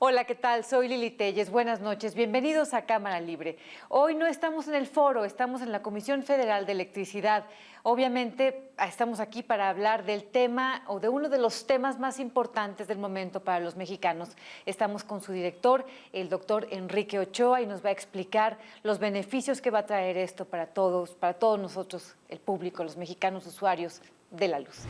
Hola, ¿qué tal? Soy Lili Telles. Buenas noches. Bienvenidos a Cámara Libre. Hoy no estamos en el foro, estamos en la Comisión Federal de Electricidad. Obviamente estamos aquí para hablar del tema o de uno de los temas más importantes del momento para los mexicanos. Estamos con su director, el doctor Enrique Ochoa, y nos va a explicar los beneficios que va a traer esto para todos nosotros, el público, los mexicanos usuarios de la luz.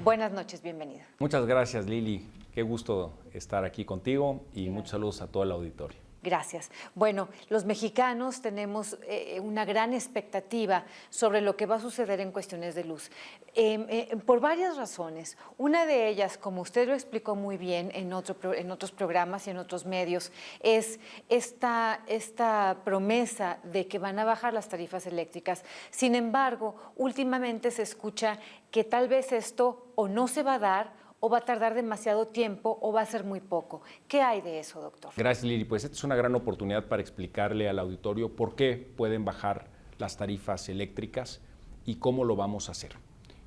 Buenas noches, bienvenido. Muchas gracias, Lili. Qué gusto estar aquí contigo y muchos saludos a todo el auditorio. Gracias. Bueno, los mexicanos tenemos una gran expectativa sobre lo que va a suceder en cuestiones de luz, por varias razones. Una de ellas, como usted lo explicó muy bien en otros programas y en otros medios, es esta promesa de que van a bajar las tarifas eléctricas. Sin embargo, últimamente se escucha que tal vez esto o no se va a dar, o va a tardar demasiado tiempo, o va a ser muy poco. ¿Qué hay de eso, doctor? Gracias, Lili. Pues esta es una gran oportunidad para explicarle al auditorio por qué pueden bajar las tarifas eléctricas y cómo lo vamos a hacer.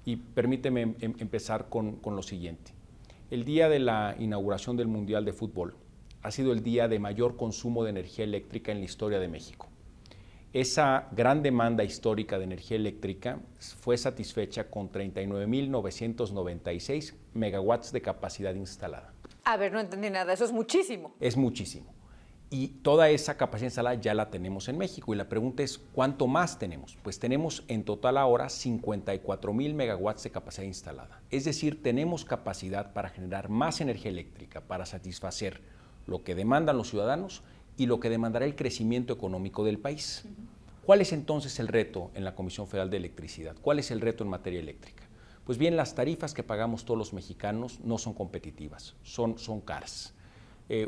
Y permíteme empezar con lo siguiente. El día de la inauguración del Mundial de Fútbol ha sido el día de mayor consumo de energía eléctrica en la historia de México. Esa gran demanda histórica de energía eléctrica fue satisfecha con 39.996 megawatts de capacidad instalada. A ver, no entendí nada, eso es muchísimo. Es muchísimo. Y toda esa capacidad instalada ya la tenemos en México. Y la pregunta es, ¿cuánto más tenemos? Pues tenemos en total ahora 54.000 megawatts de capacidad instalada. Es decir, tenemos capacidad para generar más energía eléctrica, para satisfacer lo que demandan los ciudadanos y lo que demandará el crecimiento económico del país. ¿Cuál es entonces el reto en la Comisión Federal de Electricidad? ¿Cuál es el reto en materia eléctrica? Pues bien, las tarifas que pagamos todos los mexicanos no son competitivas, son caras.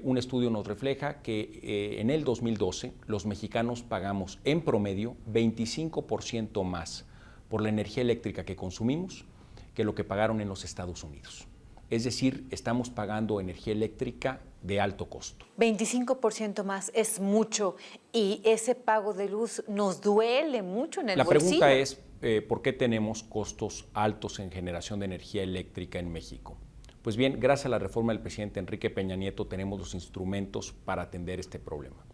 Un estudio nos refleja que en el 2012 los mexicanos pagamos en promedio 25% más por la energía eléctrica que consumimos que lo que pagaron en los Estados Unidos. Es decir, estamos pagando energía eléctrica de alto costo. 25% más es mucho y ese pago de luz nos duele mucho en el bolsillo. La pregunta es, ¿por qué tenemos costos altos en generación de energía eléctrica en México? Pues bien, gracias a la reforma del presidente Enrique Peña Nieto tenemos los instrumentos para atender este problema.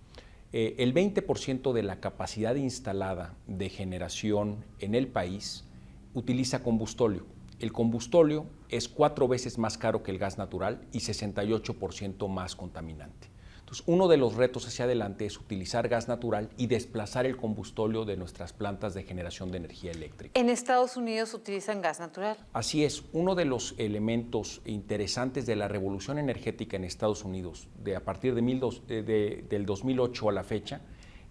El 20% de la capacidad instalada de generación en el país utiliza combustóleo. El combustóleo es 4 veces más caro que el gas natural y 68% más contaminante. Entonces, uno de los retos hacia adelante es utilizar gas natural y desplazar el combustóleo de nuestras plantas de generación de energía eléctrica. ¿En Estados Unidos utilizan gas natural? Así es. Uno de los elementos interesantes de la revolución energética en Estados Unidos, a partir del 2008 a la fecha,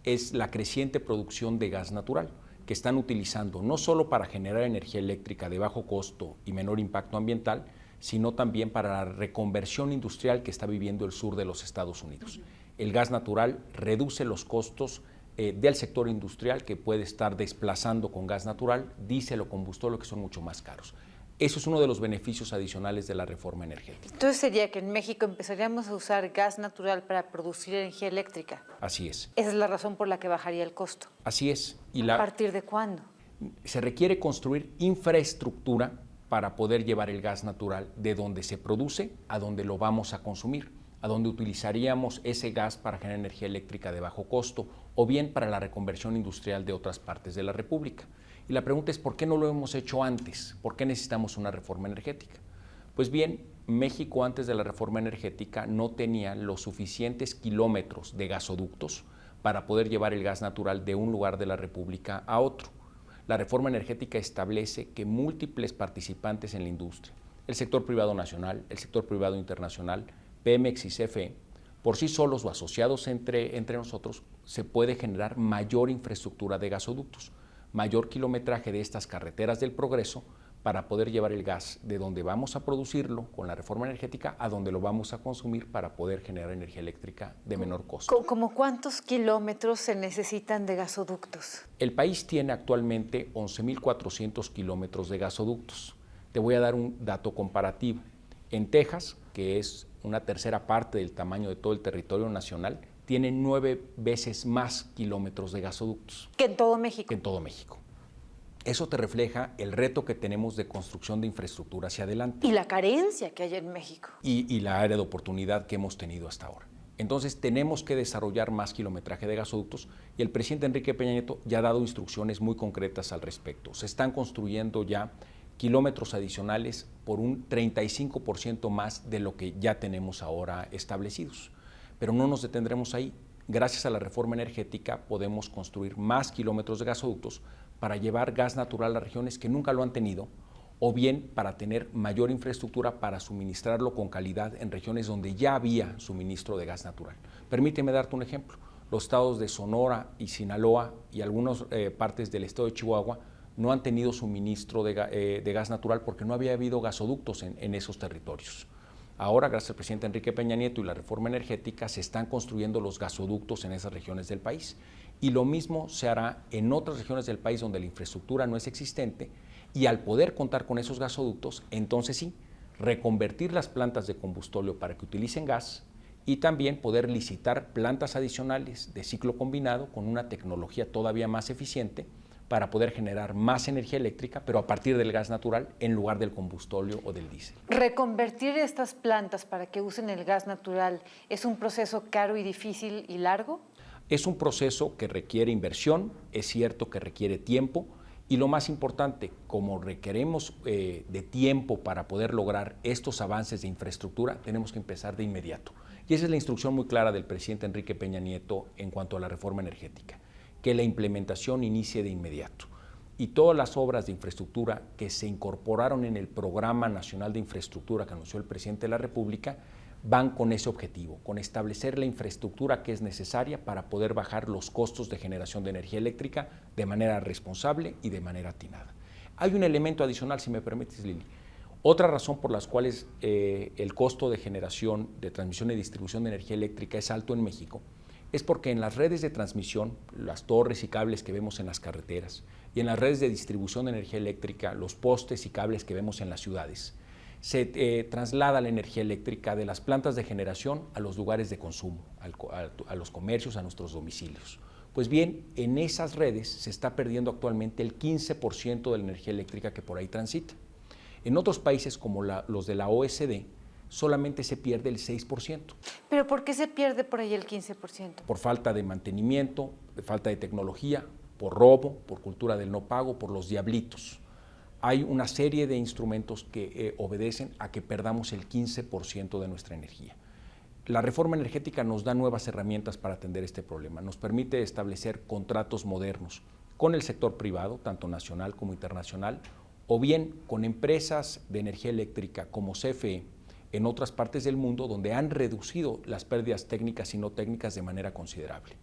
es la creciente producción de gas natural, que están utilizando no solo para generar energía eléctrica de bajo costo y menor impacto ambiental, sino también para la reconversión industrial que está viviendo el sur de los Estados Unidos. El gas natural reduce los costos del sector industrial, que puede estar desplazando con gas natural, diésel o combustóleo, que son mucho más caros. Eso es uno de los beneficios adicionales de la reforma energética. Entonces sería que en México empezaríamos a usar gas natural para producir energía eléctrica. Así es. Esa es la razón por la que bajaría el costo. Así es. ¿A partir de cuándo? Se requiere construir infraestructura para poder llevar el gas natural de donde se produce a donde lo vamos a consumir, a donde utilizaríamos ese gas para generar energía eléctrica de bajo costo o bien para la reconversión industrial de otras partes de la República. Y la pregunta es, ¿por qué no lo hemos hecho antes? ¿Por qué necesitamos una reforma energética? Pues bien, México antes de la reforma energética no tenía los suficientes kilómetros de gasoductos para poder llevar el gas natural de un lugar de la República a otro. La reforma energética establece que múltiples participantes en la industria, el sector privado nacional, el sector privado internacional, Pemex y CFE, por sí solos o asociados entre nosotros, se puede generar mayor infraestructura de gasoductos, mayor kilometraje de estas carreteras del progreso para poder llevar el gas de donde vamos a producirlo con la reforma energética a donde lo vamos a consumir para poder generar energía eléctrica de menor costo. ¿Cómo cuántos kilómetros se necesitan de gasoductos? El país tiene actualmente 11.400 kilómetros de gasoductos. Te voy a dar un dato comparativo. En Texas, que es una tercera parte del tamaño de todo el territorio nacional, tiene 9 veces más kilómetros de gasoductos. ¿Que en todo México? Que en todo México. Eso te refleja el reto que tenemos de construcción de infraestructura hacia adelante. Y la carencia que hay en México. Y la área de oportunidad que hemos tenido hasta ahora. Entonces tenemos que desarrollar más kilometraje de gasoductos y el presidente Enrique Peña Nieto ya ha dado instrucciones muy concretas al respecto. Se están construyendo ya kilómetros adicionales por un 35% más de lo que ya tenemos ahora establecidos. Pero no nos detendremos ahí. Gracias a la reforma energética podemos construir más kilómetros de gasoductos para llevar gas natural a regiones que nunca lo han tenido, o bien para tener mayor infraestructura para suministrarlo con calidad en regiones donde ya había suministro de gas natural. Permíteme darte un ejemplo. Los estados de Sonora y Sinaloa y algunas partes del estado de Chihuahua no han tenido suministro de gas natural porque no había habido gasoductos en esos territorios. Ahora, gracias al presidente Enrique Peña Nieto y la reforma energética, se están construyendo los gasoductos en esas regiones del país. Y lo mismo se hará en otras regiones del país donde la infraestructura no es existente, y al poder contar con esos gasoductos, entonces sí, reconvertir las plantas de combustóleo para que utilicen gas y también poder licitar plantas adicionales de ciclo combinado con una tecnología todavía más eficiente para poder generar más energía eléctrica, pero a partir del gas natural en lugar del combustóleo o del diésel. ¿Reconvertir estas plantas para que usen el gas natural es un proceso caro y difícil y largo? Es un proceso que requiere inversión, es cierto que requiere tiempo, y lo más importante, como requeremos de tiempo para poder lograr estos avances de infraestructura, tenemos que empezar de inmediato. Y esa es la instrucción muy clara del presidente Enrique Peña Nieto en cuanto a la reforma energética, que la implementación inicie de inmediato. Y todas las obras de infraestructura que se incorporaron en el Programa Nacional de Infraestructura que anunció el presidente de la República van con ese objetivo, con establecer la infraestructura que es necesaria para poder bajar los costos de generación de energía eléctrica de manera responsable y de manera atinada. Hay un elemento adicional, si me permites, Lili. Otra razón por las cuales el costo de generación, de transmisión y distribución de energía eléctrica es alto en México es porque en las redes de transmisión, las torres y cables que vemos en las carreteras, y en las redes de distribución de energía eléctrica, los postes y cables que vemos en las ciudades, se traslada la energía eléctrica de las plantas de generación a los lugares de consumo, a los comercios, a nuestros domicilios. Pues bien, en esas redes se está perdiendo actualmente el 15% de la energía eléctrica que por ahí transita. En otros países como los de la OSD, solamente se pierde el 6%. ¿Pero por qué se pierde por ahí el 15%? Por falta de mantenimiento, de falta de tecnología, por robo, por cultura del no pago, por los diablitos. Hay una serie de instrumentos que obedecen a que perdamos el 15% de nuestra energía. La reforma energética nos da nuevas herramientas para atender este problema. Nos permite establecer contratos modernos con el sector privado, tanto nacional como internacional, o bien con empresas de energía eléctrica como CFE en otras partes del mundo donde han reducido las pérdidas técnicas y no técnicas de manera considerable.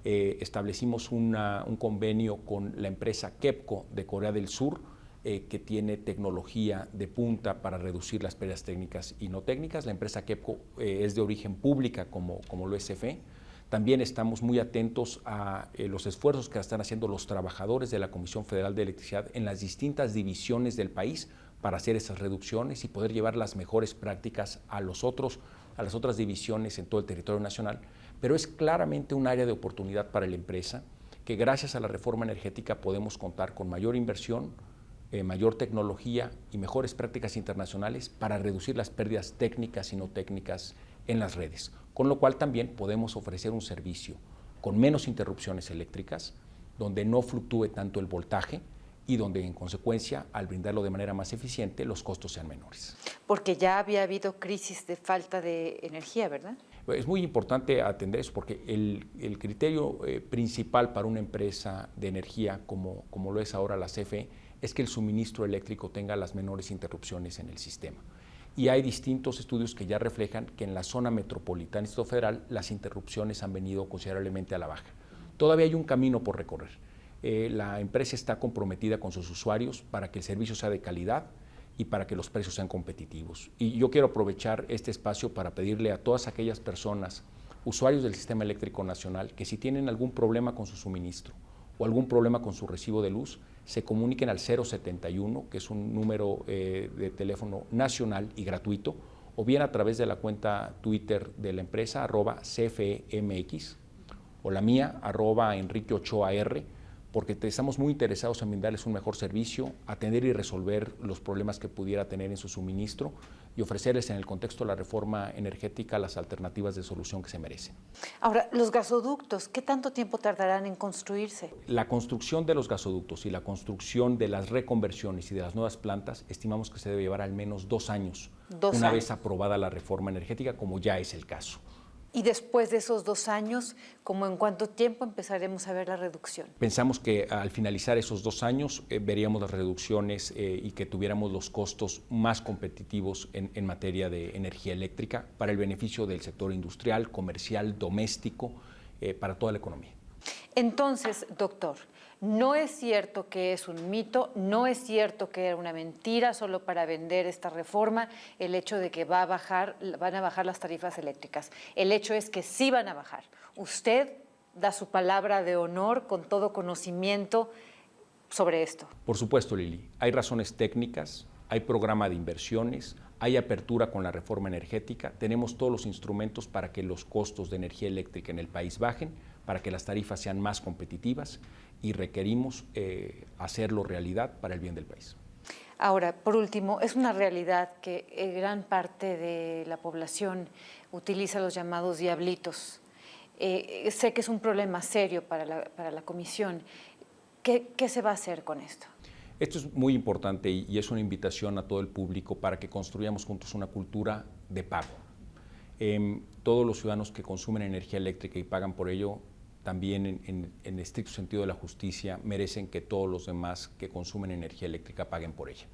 Establecimos un convenio con la empresa KEPCO de Corea del Sur, que tiene tecnología de punta para reducir las pérdidas técnicas y no técnicas. La empresa KEPCO es de origen pública como lo es CFE. También estamos muy atentos a los esfuerzos que están haciendo los trabajadores de la Comisión Federal de Electricidad en las distintas divisiones del país para hacer esas reducciones y poder llevar las mejores prácticas a las otras divisiones en todo el territorio nacional. Pero es claramente un área de oportunidad para la empresa que gracias a la reforma energética podemos contar con mayor inversión, mayor tecnología y mejores prácticas internacionales para reducir las pérdidas técnicas y no técnicas en las redes, con lo cual también podemos ofrecer un servicio con menos interrupciones eléctricas, donde no fluctúe tanto el voltaje y donde en consecuencia, al brindarlo de manera más eficiente, los costos sean menores. Porque ya había habido crisis de falta de energía, ¿verdad? Es muy importante atender eso porque el criterio principal para una empresa de energía como lo es ahora la CFE es que el suministro eléctrico tenga las menores interrupciones en el sistema. Y hay distintos estudios que ya reflejan que en la zona metropolitana del Distrito Federal las interrupciones han venido considerablemente a la baja. Todavía hay un camino por recorrer. La empresa está comprometida con sus usuarios para que el servicio sea de calidad y para que los precios sean competitivos. Y yo quiero aprovechar este espacio para pedirle a todas aquellas personas, usuarios del Sistema Eléctrico Nacional, que si tienen algún problema con su suministro o algún problema con su recibo de luz, se comuniquen al 071, que es un número de teléfono nacional y gratuito, o bien a través de la cuenta Twitter de la empresa, @CFEMX, o la mía, @EnriqueOchoaR, porque estamos muy interesados en brindarles un mejor servicio, atender y resolver los problemas que pudiera tener en su suministro y ofrecerles en el contexto de la reforma energética las alternativas de solución que se merecen. Ahora, los gasoductos, ¿qué tanto tiempo tardarán en construirse? La construcción de los gasoductos y la construcción de las reconversiones y de las nuevas plantas, estimamos que se debe llevar al menos 2 años, una vez aprobada la reforma energética, como ya es el caso. Y después de esos 2 años, ¿cómo en cuánto tiempo empezaremos a ver la reducción? Pensamos que al finalizar esos 2 años veríamos las reducciones y que tuviéramos los costos más competitivos en materia de energía eléctrica para el beneficio del sector industrial, comercial, doméstico, para toda la economía. Entonces, doctor, no es cierto que es un mito, no es cierto que era una mentira solo para vender esta reforma el hecho de que van a bajar las tarifas eléctricas. El hecho es que sí van a bajar. Usted da su palabra de honor con todo conocimiento sobre esto. Por supuesto, Lili. Hay razones técnicas, hay programa de inversiones, hay apertura con la reforma energética, tenemos todos los instrumentos para que los costos de energía eléctrica en el país bajen, para que las tarifas sean más competitivas y requerimos hacerlo realidad para el bien del país. Ahora, por último, es una realidad que gran parte de la población utiliza los llamados diablitos. Sé que es un problema serio para la Comisión. ¿Qué se va a hacer con esto? Esto es muy importante y es una invitación a todo el público para que construyamos juntos una cultura de pago. Todos los ciudadanos que consumen energía eléctrica y pagan por ello, también en estricto sentido de la justicia, merecen que todos los demás que consumen energía eléctrica paguen por ella.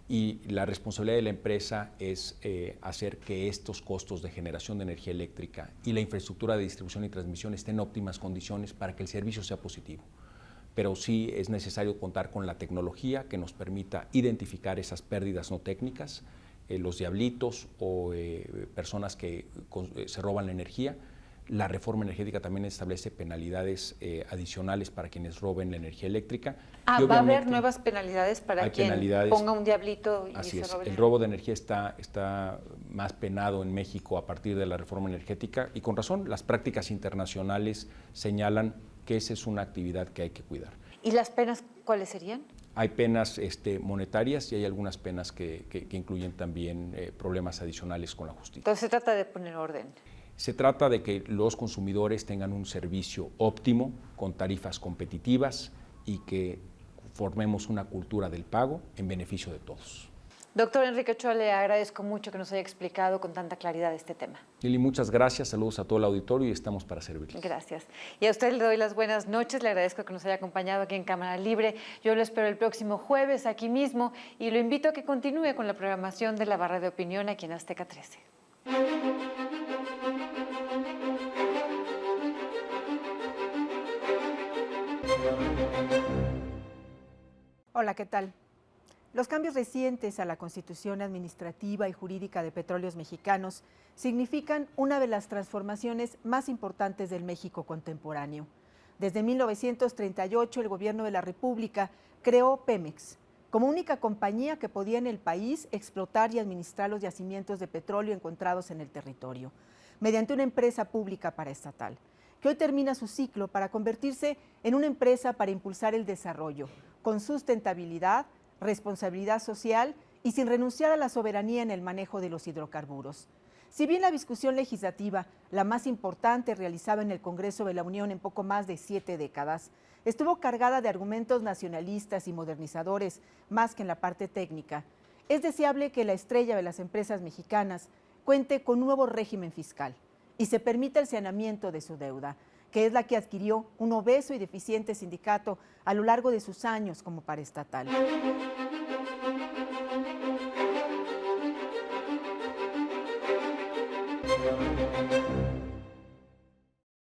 Y la responsabilidad de la empresa es hacer que estos costos de generación de energía eléctrica y la infraestructura de distribución y transmisión estén en óptimas condiciones para que el servicio sea positivo. Pero sí es necesario contar con la tecnología que nos permita identificar esas pérdidas no técnicas, los diablitos o personas que se roban la energía. La reforma energética también establece penalidades adicionales para quienes roben la energía eléctrica. ¿Va a haber nuevas penalidades para quien ponga un diablito y así se robe? El robo de energía está más penado en México a partir de la reforma energética y con razón. Las prácticas internacionales señalan que esa es una actividad que hay que cuidar. ¿Y las penas cuáles serían? Hay penas monetarias y hay algunas penas que incluyen también problemas adicionales con la justicia. Entonces se trata de poner orden. Se trata de que los consumidores tengan un servicio óptimo, con tarifas competitivas y que formemos una cultura del pago en beneficio de todos. Doctor Enrique Ochoa, le agradezco mucho que nos haya explicado con tanta claridad este tema. Lili, muchas gracias, saludos a todo el auditorio y estamos para servirles. Gracias. Y a usted le doy las buenas noches, le agradezco que nos haya acompañado aquí en Cámara Libre. Yo lo espero el próximo jueves aquí mismo y lo invito a que continúe con la programación de La Barra de Opinión aquí en Azteca 13. Hola, ¿qué tal? Los cambios recientes a la Constitución Administrativa y Jurídica de Petróleos Mexicanos significan una de las transformaciones más importantes del México contemporáneo. Desde 1938, el Gobierno de la República creó Pemex como única compañía que podía en el país explotar y administrar los yacimientos de petróleo encontrados en el territorio, mediante una empresa pública paraestatal, que hoy termina su ciclo para convertirse en una empresa para impulsar el desarrollo, con sustentabilidad, responsabilidad social y sin renunciar a la soberanía en el manejo de los hidrocarburos. Si bien la discusión legislativa, la más importante realizada en el Congreso de la Unión en poco más de 7 décadas, estuvo cargada de argumentos nacionalistas y modernizadores más que en la parte técnica, es deseable que la estrella de las empresas mexicanas cuente con un nuevo régimen fiscal y se permita el saneamiento de su deuda, que es la que adquirió un obeso y deficiente sindicato a lo largo de sus años como paraestatal.